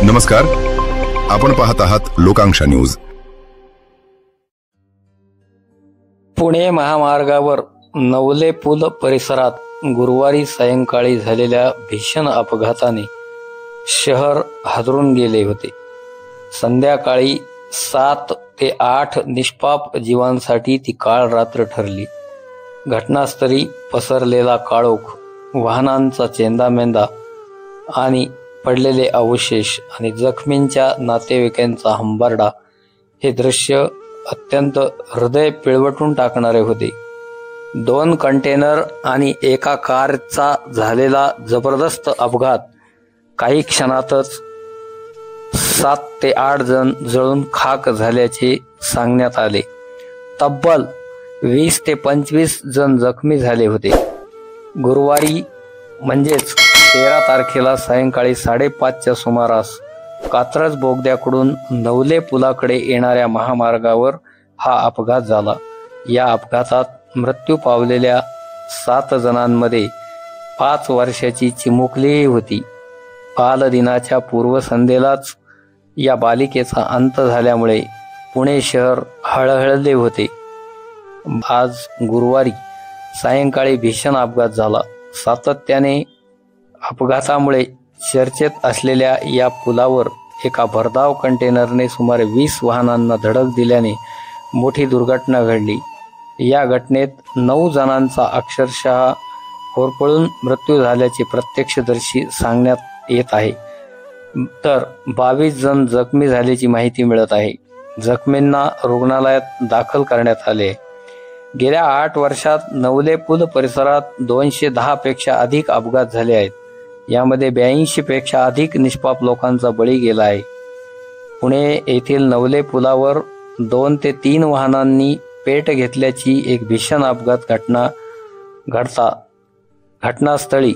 नमस्कार, आपण पाहत आहात लोकांक्षा न्यूज। पुणे महामार्गावर नवले पूल परिसरात गुरुवारी सायंकाळी झालेल्या भीषण अपघाताने शहर हादरून गेले होते। संध्याकाळी 7 ते 8 निष्पाप जीवांसाठी ती काळ रात्र ठरली। घटनास्थळी पसरलेला काळोख, वाहनांचा चेंदामेंदा आणि पडलेले अवशेष आणि जखमींच्या नातेवाईकांचा हंबरडा हे दृश्य अत्यंत हृदय पिळवटून टाकणारे होते। 2 कंटेनर आणि एका कारचा झालेला जबरदस्त अपघात काही क्षणातच 7 ते 8 जण जळून खाक झाल्याचे सांगण्यात आले। तब्बल 20 ते 25 जण जखमी झाले होते। गुरुवारी म्हणजेच 13 तारखेला सायंकाळी 5:30च्या सुमारास कात्रज बोगद्याकडून नवले पुलाकडे येणाऱ्या महामार्गावर हा अपघात झाला। या अपघातात मृत्यू पावलेल्या 7 जणांमध्ये 5 वर्षाची चिमुकलीही होती। बालदिनाच्या पूर्वसंध्येलाच या बालिकेचा अंत झाल्यामुळे पुणे शहर हळहळले होते। आज गुरुवारी सायंकाळी भीषण अपघात झाला। सातत्याने अपघातामुळे चर्चेत असलेल्या या पुलावर एका भरधाव कंटेनरने सुमारे 20 वाहनांना धडक दिल्याने मोठी दुर्घटना घडली। या घटनेत 9 जणांचा अक्षरशः होरपळून मृत्यू झाल्याचे प्रत्यक्षदर्शी सांगण्यात येत आहे, तर 22 जण जखमी झाल्याची माहिती मिळत आहे। जखमींना रुग्णालयात दाखल करण्यात आले। गेल्या 8 वर्षात नवले पूल परिसरात 210 पेक्षा अधिक अपघात झाले आहेत। यामध्ये 82 पेक्षा अधिक निष्पाप लोकांचा बळी गेला आहे। पुणे येथील नवले पुलावर 2 ते 3 वाहनांनी पेट घेतल्याची एक भीषण अपघात घडता घटनास्थळी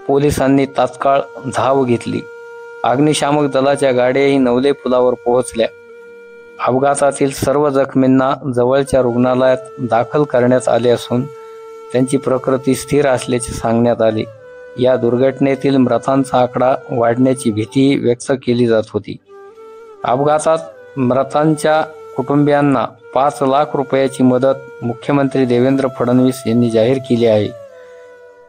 पोलिसांनी तात्काळ धाव घेतली। अग्निशामक दलाच्या गाड्याही नवले पुलावर पोहोचल्या। अपघातातील सर्व जखमींना जवळच्या रुग्णालयात दाखल करण्यात आले असून त्यांची प्रकृती स्थिर असल्याचे सांगण्यात आले। या दुर्घटनेतील मृतांचा आकडा वाढण्याची भीती व्यक्त केली जात होती। अपघातात मृतांच्या कुटुंबियांना 5 लाख रुपयाची मदत मुख्यमंत्री देवेंद्र फडणवीस यांनी जाहीर केली आहे।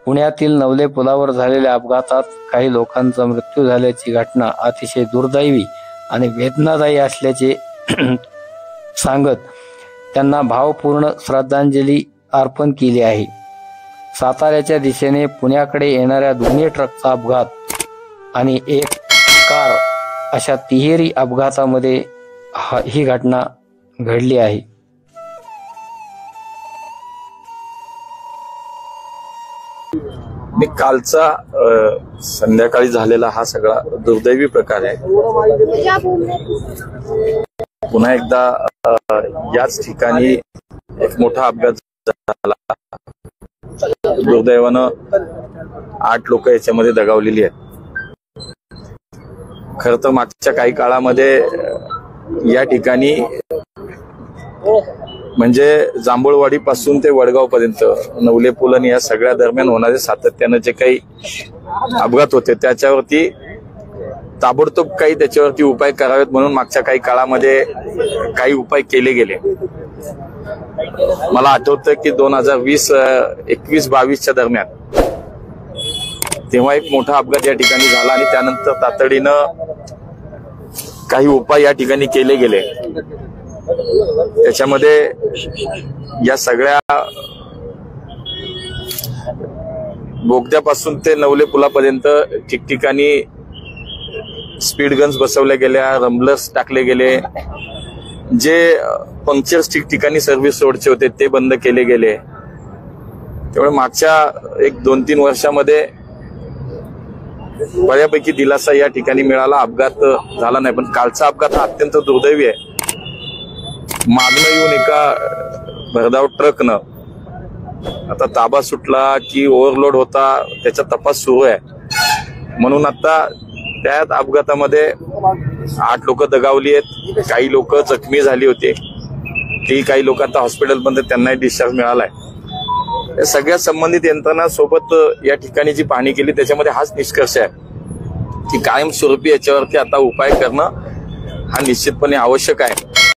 पुण्यातील नवले पुलावर झालेल्या अपघातात काही लोकांचा मृत्यू झाल्याची घटना अतिशय दुर्दैवी आणि वेदनादायी असल्याचे सांगत त्यांना भावपूर्ण श्रद्धांजली अर्पण केली आहे। साताऱ्याच्या दिशेने पुण्याकडे येणाऱ्या दोन्ही ट्रकचा अपघात आणि एक कार अशा तिहेरी अपघातामध्ये ही घटना घडली आहे। कालचा संध्याकाळी झालेला हा सगळा दुर्दैवी प्रकार आहे। पुन्हा एकदा याच ठिकाणी एक मोठा अपघात झाला। दुर्दैवानं 8 लोक याच्यामध्ये दगावलेली आहेत। खर तर मागच्या काही काळामध्ये या ठिकाणी म्हणजे जांभूळवाडी पासून ते वडगाव पर्यंत नवले पूल आणि या सगळ्या दरम्यान होणारे सातत्यानं जे काही अपघात होते त्याच्यावरती ताबडतोब काही त्याच्यावरती उपाय करावेत म्हणून मागच्या काही काळामध्ये काही उपाय केले गेले। मला आठवतं की 2020, 21, 22च्या दरम्यान तेव्हा एक मोठा अपघात या ठिकाणी झाला आणि त्यानंतर तातडीनं काही उपाय या ठिकाणी केले गेले। त्याच्यामध्ये या सगळ्या बोगद्यापासून ते नवले पुलापर्यंत ठिकठिकाणी स्पीड गन्स बसवल्या गेल्या, रंबलर्स टाकले गेले। जे पंक्चर्स ठिकठिकाणी सर्व्हिस रोडचे होते ते बंद केले गेले। त्यामुळे मागच्या 1-2-3 वर्षामध्ये बऱ्यापैकी दिलासा या ठिकाणी मिळाला। अपघात झाला नाही, पण कालचा अपघात हा अत्यंत दुर्दैवी आहे। मागणं येऊन एका भरधाव ट्रकनं, आता ताबा सुटला की ओव्हरलोड होता त्याचा तपास सुरू आहे, म्हणून आता त्या अपघातामध्ये 8 लोक दगावली आहेत, काही लोक जखमी झाली होती। ती काही लोक आता हॉस्पिटलमध्ये त्यांनाही डिस्चार्ज मिळालाय। सगळ्या संबंधित यंत्रणा सोबत या ठिकाणी जी पाहणी केली त्याच्यामध्ये हाच निष्कर्ष आहे की कायमस्वरूपी याच्यावरती आता उपाय करणं हा निश्चितपणे आवश्यक आहे.